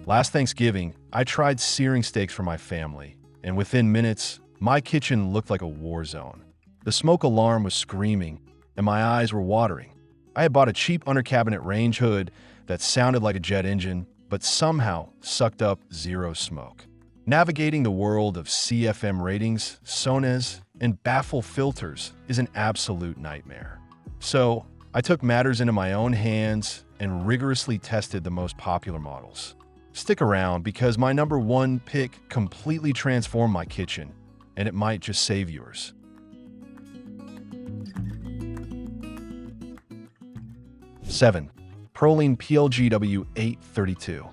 Last Thanksgiving, I tried searing steaks for my family, and within minutes, my kitchen looked like a war zone. The smoke alarm was screaming, and my eyes were watering. I had bought a cheap under cabinet range hood that sounded like a jet engine, but somehow sucked up zero smoke. Navigating the world of CFM ratings, SONES, and baffle filters is an absolute nightmare. So, I took matters into my own hands and rigorously tested the most popular models. Stick around because my number one pick completely transformed my kitchen, and it might just save yours. Seven, Proline PLGW 832.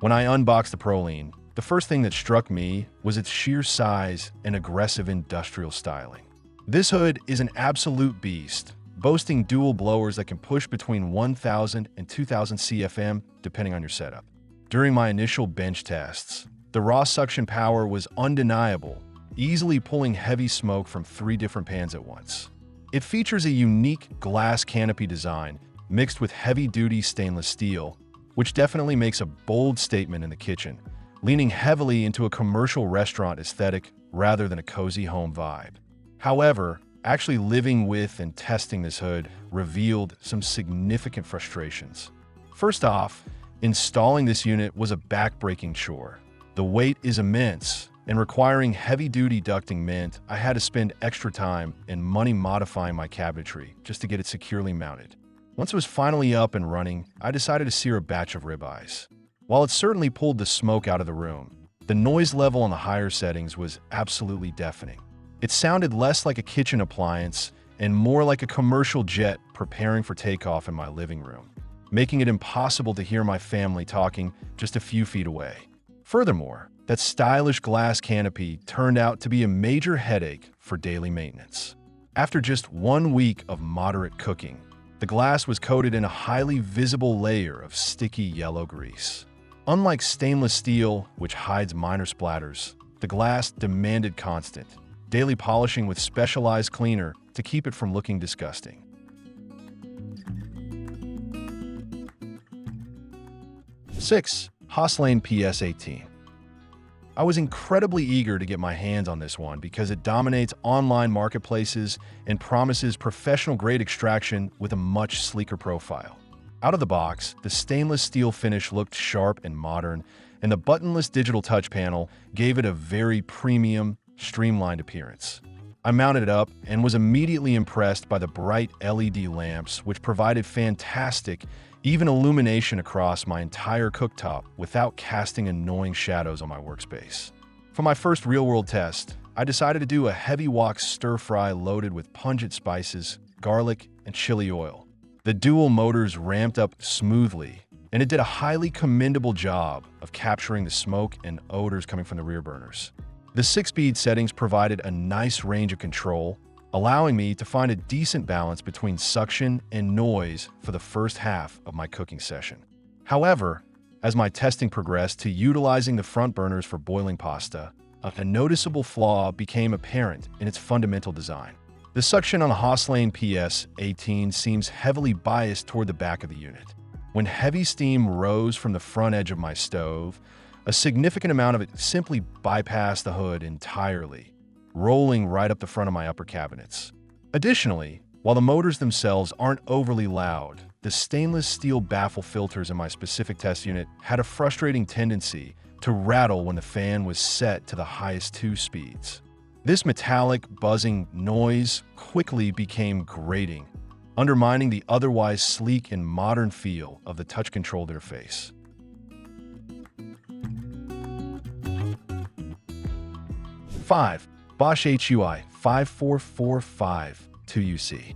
When I unboxed the Proline, the first thing that struck me was its sheer size and aggressive industrial styling. This hood is an absolute beast, boasting dual blowers that can push between 1,000 and 2,000 CFM depending on your setup. During my initial bench tests, the raw suction power was undeniable, easily pulling heavy smoke from 3 different pans at once. It features a unique glass canopy design mixed with heavy-duty stainless steel, which definitely makes a bold statement in the kitchen, leaning heavily into a commercial restaurant aesthetic rather than a cozy home vibe. However, actually living with and testing this hood revealed some significant frustrations. First off, installing this unit was a back-breaking chore. The weight is immense, and requiring heavy-duty ducting meant I had to spend extra time and money modifying my cabinetry just to get it securely mounted. Once it was finally up and running, I decided to sear a batch of ribeyes. While it certainly pulled the smoke out of the room, the noise level on the higher settings was absolutely deafening. It sounded less like a kitchen appliance and more like a commercial jet preparing for takeoff in my living room, making it impossible to hear my family talking just a few feet away. Furthermore, that stylish glass canopy turned out to be a major headache for daily maintenance. After just 1 week of moderate cooking, the glass was coated in a highly visible layer of sticky yellow grease. Unlike stainless steel, which hides minor splatters, the glass demanded constant, daily polishing with specialized cleaner to keep it from looking disgusting. 6. Hauslane PS18. I was incredibly eager to get my hands on this one because it dominates online marketplaces and promises professional-grade extraction with a much sleeker profile. Out of the box, the stainless steel finish looked sharp and modern, and the buttonless digital touch panel gave it a very premium, streamlined appearance. I mounted it up and was immediately impressed by the bright LED lamps, which provided fantastic, even illumination across my entire cooktop without casting annoying shadows on my workspace. For my first real-world test, I decided to do a heavy wok stir-fry loaded with pungent spices, garlic, and chili oil. The dual motors ramped up smoothly, and it did a highly commendable job of capturing the smoke and odors coming from the rear burners. The 6-speed settings provided a nice range of control, allowing me to find a decent balance between suction and noise for the first half of my cooking session. However, as my testing progressed to utilizing the front burners for boiling pasta, a noticeable flaw became apparent in its fundamental design. The suction on the Hauslane PS18 seems heavily biased toward the back of the unit. When heavy steam rose from the front edge of my stove, a significant amount of it simply bypassed the hood entirely, rolling right up the front of my upper cabinets. Additionally, while the motors themselves aren't overly loud, the stainless steel baffle filters in my specific test unit had a frustrating tendency to rattle when the fan was set to the highest 2 speeds. This metallic, buzzing noise quickly became grating, undermining the otherwise sleek and modern feel of the touch control interface. 5. Bosch HUI54452UC.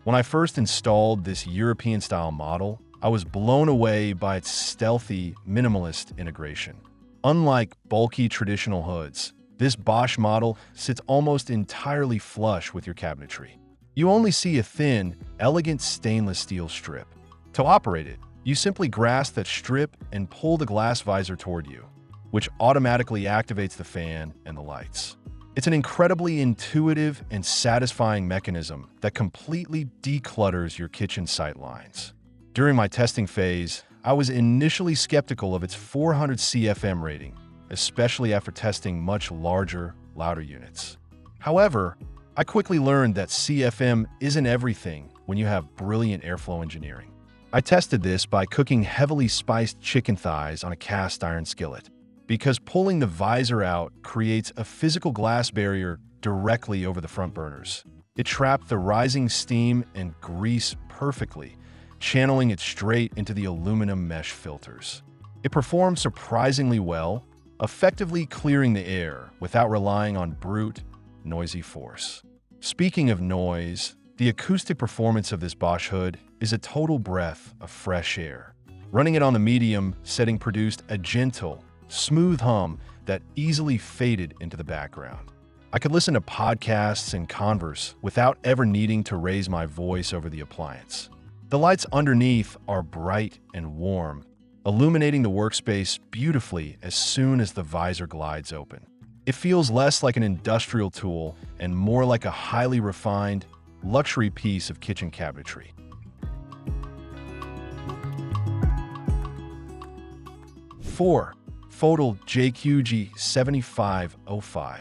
When I first installed this European-style model, I was blown away by its stealthy, minimalist integration. Unlike bulky traditional hoods, this Bosch model sits almost entirely flush with your cabinetry. You only see a thin, elegant stainless steel strip. To operate it, you simply grasp that strip and pull the glass visor toward you, which automatically activates the fan and the lights. It's an incredibly intuitive and satisfying mechanism that completely declutters your kitchen sight lines. During my testing phase, I was initially skeptical of its 400 CFM rating, especially after testing much larger, louder units. However, I quickly learned that CFM isn't everything when you have brilliant airflow engineering. I tested this by cooking heavily spiced chicken thighs on a cast iron skillet, because pulling the visor out creates a physical glass barrier directly over the front burners. It trapped the rising steam and grease perfectly, channeling it straight into the aluminum mesh filters. It performed surprisingly well, effectively clearing the air without relying on brute, noisy force. Speaking of noise, the acoustic performance of this Bosch hood is a total breath of fresh air. Running it on the medium setting produced a gentle, smooth hum that easily faded into the background. I could listen to podcasts and converse without ever needing to raise my voice over the appliance. The lights underneath are bright and warm, illuminating the workspace beautifully as soon as the visor glides open. It feels less like an industrial tool and more like a highly refined, luxury piece of kitchen cabinetry. Four, FOTILE JQG7505.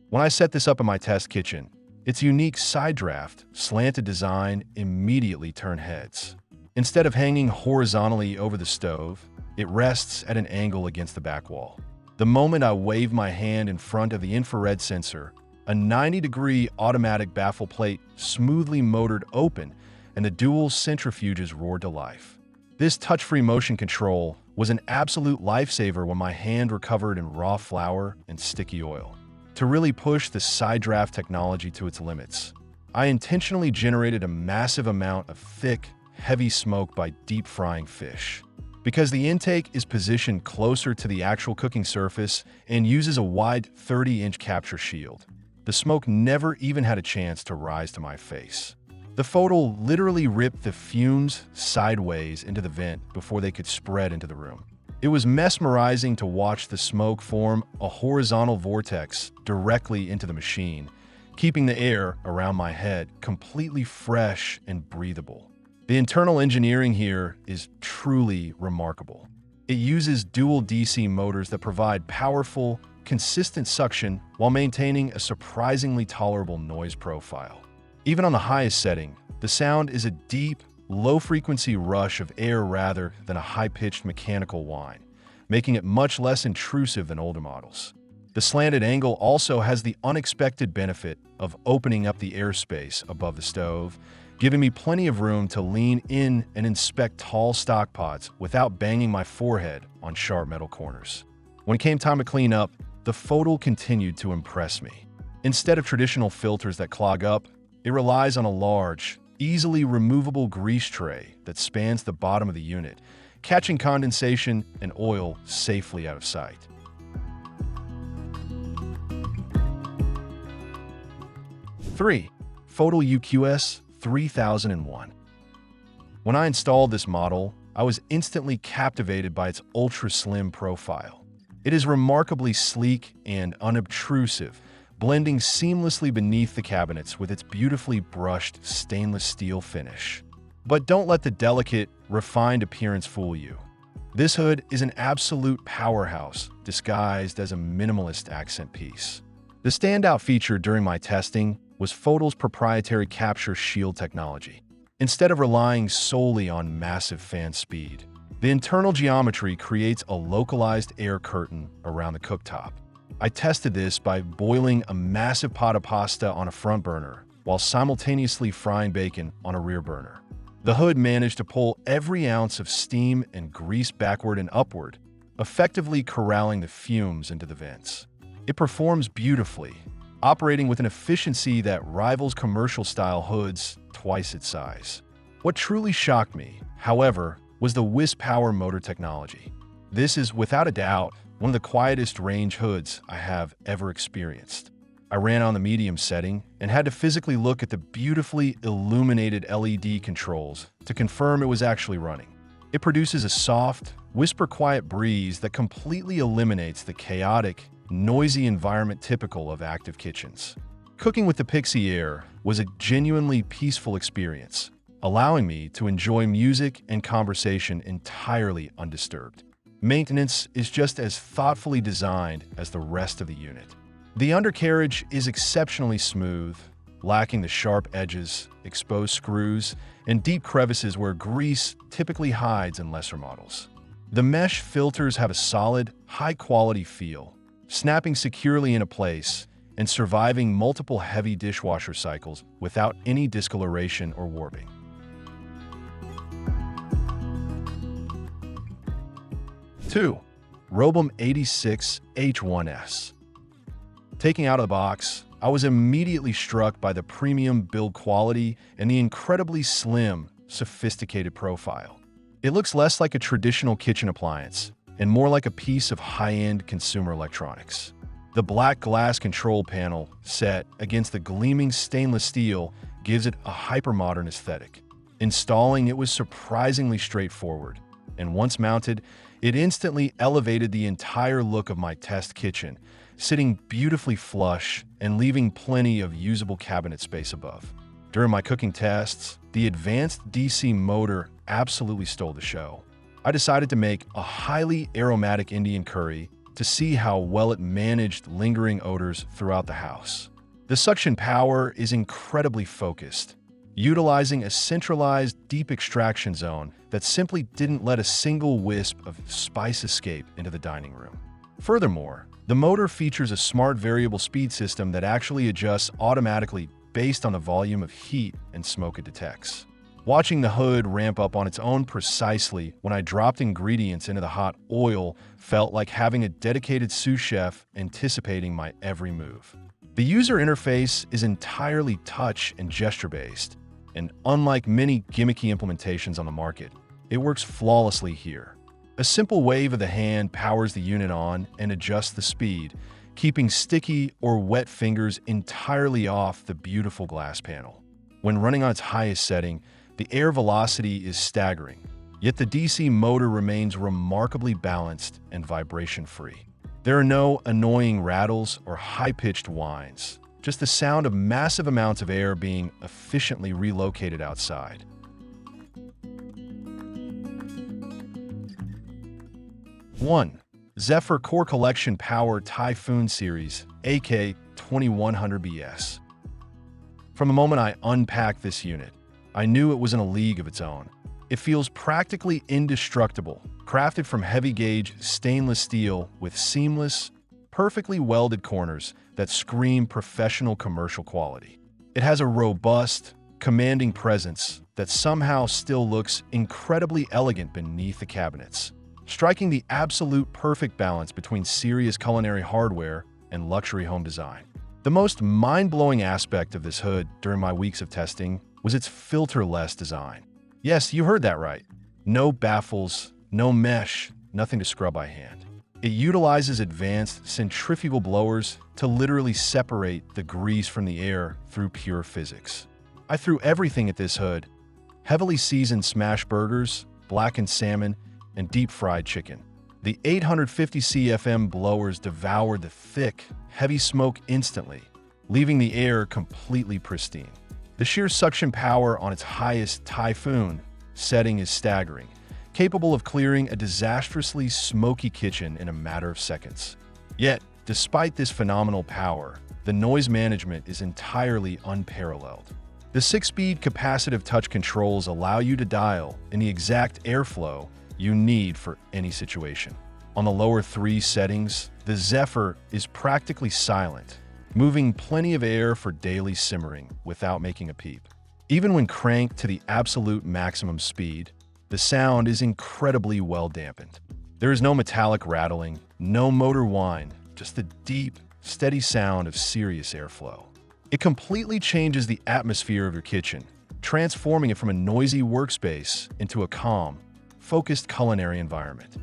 When I set this up in my test kitchen, its unique side draft, slanted design immediately turned heads. Instead of hanging horizontally over the stove, it rests at an angle against the back wall. The moment I wave my hand in front of the infrared sensor, a 90-degree automatic baffle plate smoothly motored open and the dual centrifuges roared to life. This touch-free motion control was an absolute lifesaver when my hand were covered in raw flour and sticky oil. To really push the side draft technology to its limits, I intentionally generated a massive amount of thick, heavy smoke by deep frying fish. Because the intake is positioned closer to the actual cooking surface and uses a wide 30-inch capture shield, the smoke never even had a chance to rise to my face. The FOTILE literally ripped the fumes sideways into the vent before they could spread into the room. It was mesmerizing to watch the smoke form a horizontal vortex directly into the machine, keeping the air around my head completely fresh and breathable. The internal engineering here is truly remarkable. It uses dual DC motors that provide powerful, consistent suction while maintaining a surprisingly tolerable noise profile. Even on the highest setting, the sound is a deep, low-frequency rush of air rather than a high-pitched mechanical whine, making it much less intrusive than older models. The slanted angle also has the unexpected benefit of opening up the airspace above the stove, giving me plenty of room to lean in and inspect tall stock pots without banging my forehead on sharp metal corners. When it came time to clean up, the FOTILE continued to impress me. Instead of traditional filters that clog up, it relies on a large, easily removable grease tray that spans the bottom of the unit, catching condensation and oil safely out of sight. 3. FOTILE UQS 3001. When I installed this model, I was instantly captivated by its ultra-slim profile. It is remarkably sleek and unobtrusive, blending seamlessly beneath the cabinets with its beautifully brushed stainless steel finish. But don't let the delicate, refined appearance fool you. This hood is an absolute powerhouse disguised as a minimalist accent piece. The standout feature during my testing was FOTILE's proprietary capture shield technology. Instead of relying solely on massive fan speed, the internal geometry creates a localized air curtain around the cooktop. I tested this by boiling a massive pot of pasta on a front burner while simultaneously frying bacon on a rear burner. The hood managed to pull every ounce of steam and grease backward and upward, effectively corralling the fumes into the vents. It performs beautifully, operating with an efficiency that rivals commercial-style hoods twice its size. What truly shocked me, however, was the wisp power motor technology. This is, without a doubt, one of the quietest range hoods I have ever experienced. I ran on the medium setting and had to physically look at the beautifully illuminated LED controls to confirm it was actually running. It produces a soft, whisper-quiet breeze that completely eliminates the chaotic, noisy environment typical of active kitchens. Cooking with the Pixie Air was a genuinely peaceful experience, allowing me to enjoy music and conversation entirely undisturbed. Maintenance is just as thoughtfully designed as the rest of the unit. The undercarriage is exceptionally smooth, lacking the sharp edges, exposed screws, and deep crevices where grease typically hides in lesser models. The mesh filters have a solid, high-quality feel, snapping securely into place and surviving multiple heavy dishwasher cycles without any discoloration or warping. 2. ROBAM 86H1S. Taking out of the box, I was immediately struck by the premium build quality and the incredibly slim, sophisticated profile. It looks less like a traditional kitchen appliance and more like a piece of high-end consumer electronics. The black glass control panel set against the gleaming stainless steel gives it a hyper-modern aesthetic. Installing it was surprisingly straightforward, and once mounted, it instantly elevated the entire look of my test kitchen, sitting beautifully flush and leaving plenty of usable cabinet space above. During my cooking tests, the advanced DC motor absolutely stole the show. I decided to make a highly aromatic Indian curry to see how well it managed lingering odors throughout the house. The suction power is incredibly focused, utilizing a centralized deep extraction zone that simply didn't let a single wisp of spice escape into the dining room. Furthermore, the motor features a smart variable speed system that actually adjusts automatically based on the volume of heat and smoke it detects. Watching the hood ramp up on its own precisely when I dropped ingredients into the hot oil felt like having a dedicated sous chef anticipating my every move. The user interface is entirely touch and gesture-based, and unlike many gimmicky implementations on the market, it works flawlessly here. A simple wave of the hand powers the unit on and adjusts the speed, keeping sticky or wet fingers entirely off the beautiful glass panel. When running on its highest setting, the air velocity is staggering, yet the DC motor remains remarkably balanced and vibration-free. There are no annoying rattles or high-pitched whines, just the sound of massive amounts of air being efficiently relocated outside. 1. Zephyr Core Collection Power Typhoon Series, AK 2100BS. From the moment I unpacked this unit, I knew it was in a league of its own. It feels practically indestructible, crafted from heavy-gauge stainless steel with seamless, perfectly welded corners that scream professional commercial quality. It has a robust, commanding presence that somehow still looks incredibly elegant beneath the cabinets, striking the absolute perfect balance between serious culinary hardware and luxury home design. The most mind-blowing aspect of this hood during my weeks of testing was its filter-less design. Yes, you heard that right. No baffles, no mesh, nothing to scrub by hand. It utilizes advanced centrifugal blowers to literally separate the grease from the air through pure physics. I threw everything at this hood: heavily seasoned smash burgers, blackened salmon, and deep-fried chicken. The 850 CFM blowers devoured the thick, heavy smoke instantly, leaving the air completely pristine. The sheer suction power on its highest Typhoon setting is staggering, capable of clearing a disastrously smoky kitchen in a matter of seconds. Yet, despite this phenomenal power, the noise management is entirely unparalleled. The 6-speed capacitive touch controls allow you to dial in the exact airflow you need for any situation. On the lower 3 settings, the Zephyr is practically silent, moving plenty of air for daily simmering without making a peep. Even when cranked to the absolute maximum speed, the sound is incredibly well dampened. There is no metallic rattling, no motor whine, just the deep, steady sound of serious airflow. It completely changes the atmosphere of your kitchen, transforming it from a noisy workspace into a calm, focused culinary environment.